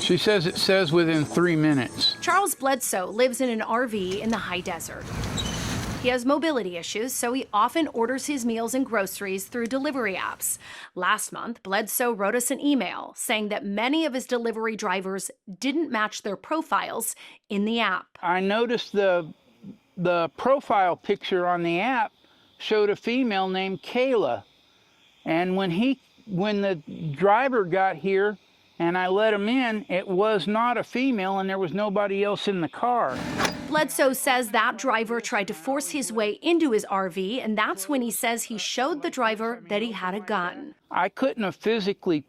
She says it says within 3 minutes. Charles Bledsoe lives in an RV in the high desert. He has mobility issues, so he often orders his meals and groceries through delivery apps. Last month, Bledsoe wrote us an email saying that many of his delivery drivers didn't match their profiles in the app. I noticed the profile picture on the app showed a female named Kayla. And when the driver got here and I let him in, it was not a female and there was nobody else in the car. Bledsoe says that driver tried to force his way into his RV, and that's when he says he showed the driver that he had a gun. I couldn't have physically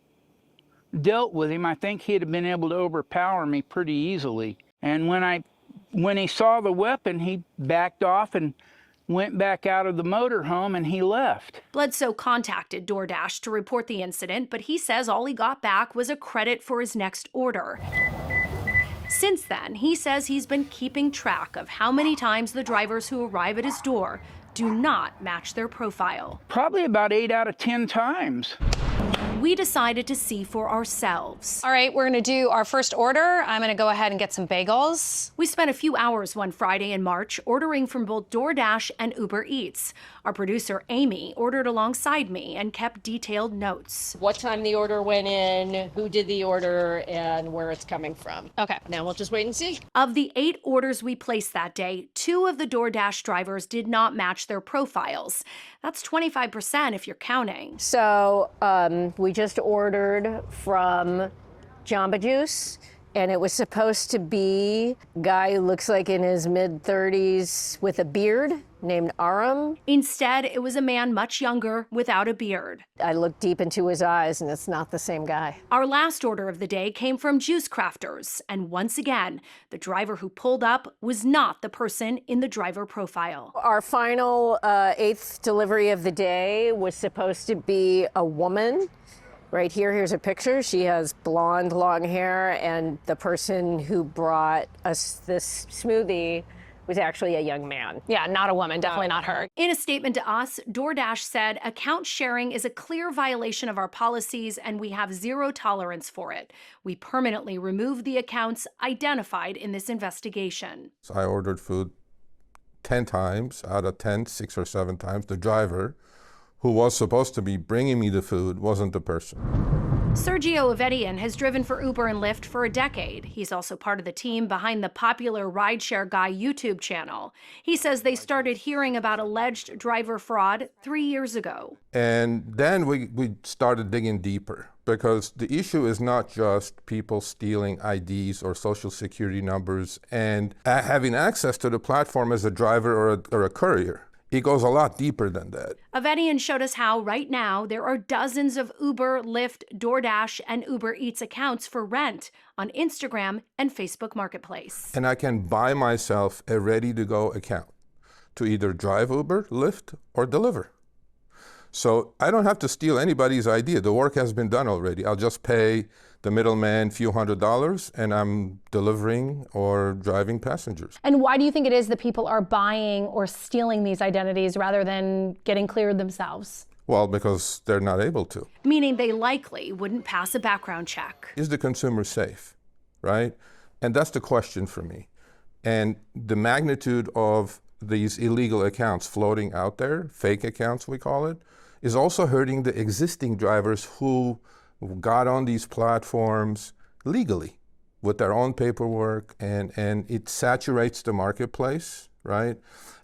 dealt with him. I think he'd have been able to overpower me pretty easily. And when he saw the weapon, he backed off and went back out of the motorhome and he left. Bledsoe contacted DoorDash to report the incident, but he says all he got back was a credit for his next order. Since then, he says he's been keeping track of how many times the drivers who arrive at his door do not match their profile. Probably about 8 out of 10 times. We decided to see for ourselves. All right, we're gonna do our first order. I'm gonna go ahead and get some bagels. We spent a few hours one Friday in March ordering from both DoorDash and Uber Eats. Our producer, Amy, ordered alongside me and kept detailed notes. What time the order went in, who did the order, and where it's coming from. Okay. Now we'll just wait and see. Of the 8 orders we placed that day, 2 of the DoorDash drivers did not match their profiles. That's 25% if you're counting. So we just ordered from Jamba Juice, and it was supposed to be a guy who looks like in his mid-30s with a beard named Aram. Instead, it was a man much younger without a beard. I looked deep into his eyes, and it's not the same guy. Our last order of the day came from Juice Crafters, and once again, the driver who pulled up was not the person in the driver profile. Our final 8th delivery of the day was supposed to be a woman. Right here, here's a picture. She has blonde, long hair, and the person who brought us this smoothie was actually a young man. Yeah, not a woman, definitely not her. In a statement to us, DoorDash said account sharing is a clear violation of our policies and we have zero tolerance for it. We permanently removed the accounts identified in this investigation. So I ordered food 10 times. Out of 10, 6 or 7 times, the driver who was supposed to be bringing me the food wasn't the person. Sergio Avedian has driven for Uber and Lyft for a decade. He's also part of the team behind the popular Rideshare Guy YouTube channel. He says they started hearing about alleged driver fraud 3 years ago. And then we started digging deeper, because the issue is not just people stealing IDs or social security numbers and having access to the platform as a driver or a courier. It goes a lot deeper than that. Avedian showed us how right now there are dozens of Uber, Lyft, DoorDash, and Uber Eats accounts for rent on Instagram and Facebook Marketplace. And I can buy myself a ready-to-go account to either drive Uber, Lyft, or deliver. So I don't have to steal anybody's idea. The work has been done already. I'll just pay the middleman a few $100s and I'm delivering or driving passengers. And why do you think it is that people are buying or stealing these identities rather than getting cleared themselves? Well, because they're not able to. Meaning they likely wouldn't pass a background check. Is the consumer safe, right? And that's the question for me. And the magnitude of these illegal accounts floating out there, fake accounts we call it, is also hurting the existing drivers who got on these platforms legally with their own paperwork, and it saturates the marketplace, right?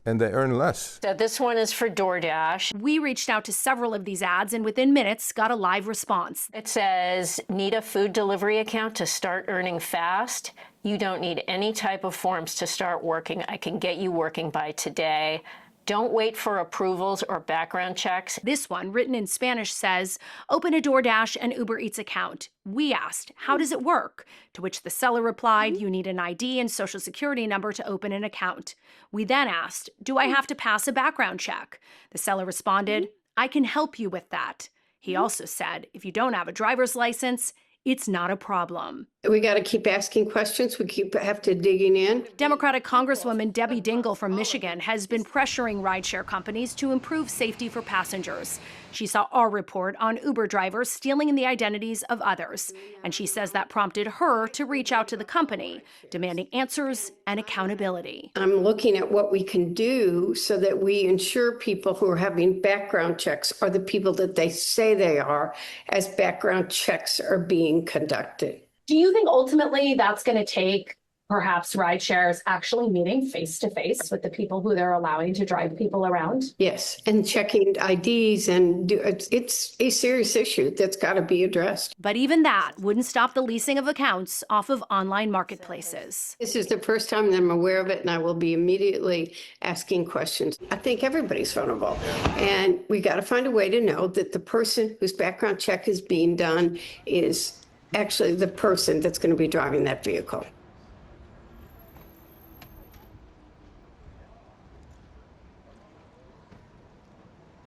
And they earn less. So this one is for DoorDash. We reached out to several of these ads and within minutes got a live response. It says, need a food delivery account to start earning fast? You don't need any type of forms to start working. I can get you working by today. Don't wait for approvals or background checks. This one, written in Spanish, says, open a DoorDash and Uber Eats account. We asked, how does it work? To which the seller replied, you need an ID and social security number to open an account. We then asked, do I have to pass a background check? The seller responded, I can help you with that. He also said, if you don't have a driver's license, it's not a problem. We got to keep asking questions. We have to digging in. Democratic Congresswoman Debbie Dingell from Michigan has been pressuring rideshare companies to improve safety for passengers. She saw our report on Uber drivers stealing the identities of others, and she says that prompted her to reach out to the company, demanding answers and accountability. I'm looking at what we can do so that we ensure people who are having background checks are the people that they say they are as background checks are being conducted. Do you think ultimately that's going to take perhaps rideshares actually meeting face to face with the people who they're allowing to drive people around? Yes, and checking IDs, and it's a serious issue that's got to be addressed. But even that wouldn't stop the leasing of accounts off of online marketplaces. This is the first time that I'm aware of it, and I will be immediately asking questions. I think everybody's vulnerable, and we got to find a way to know that the person whose background check is being done is actually the person that's going to be driving that vehicle.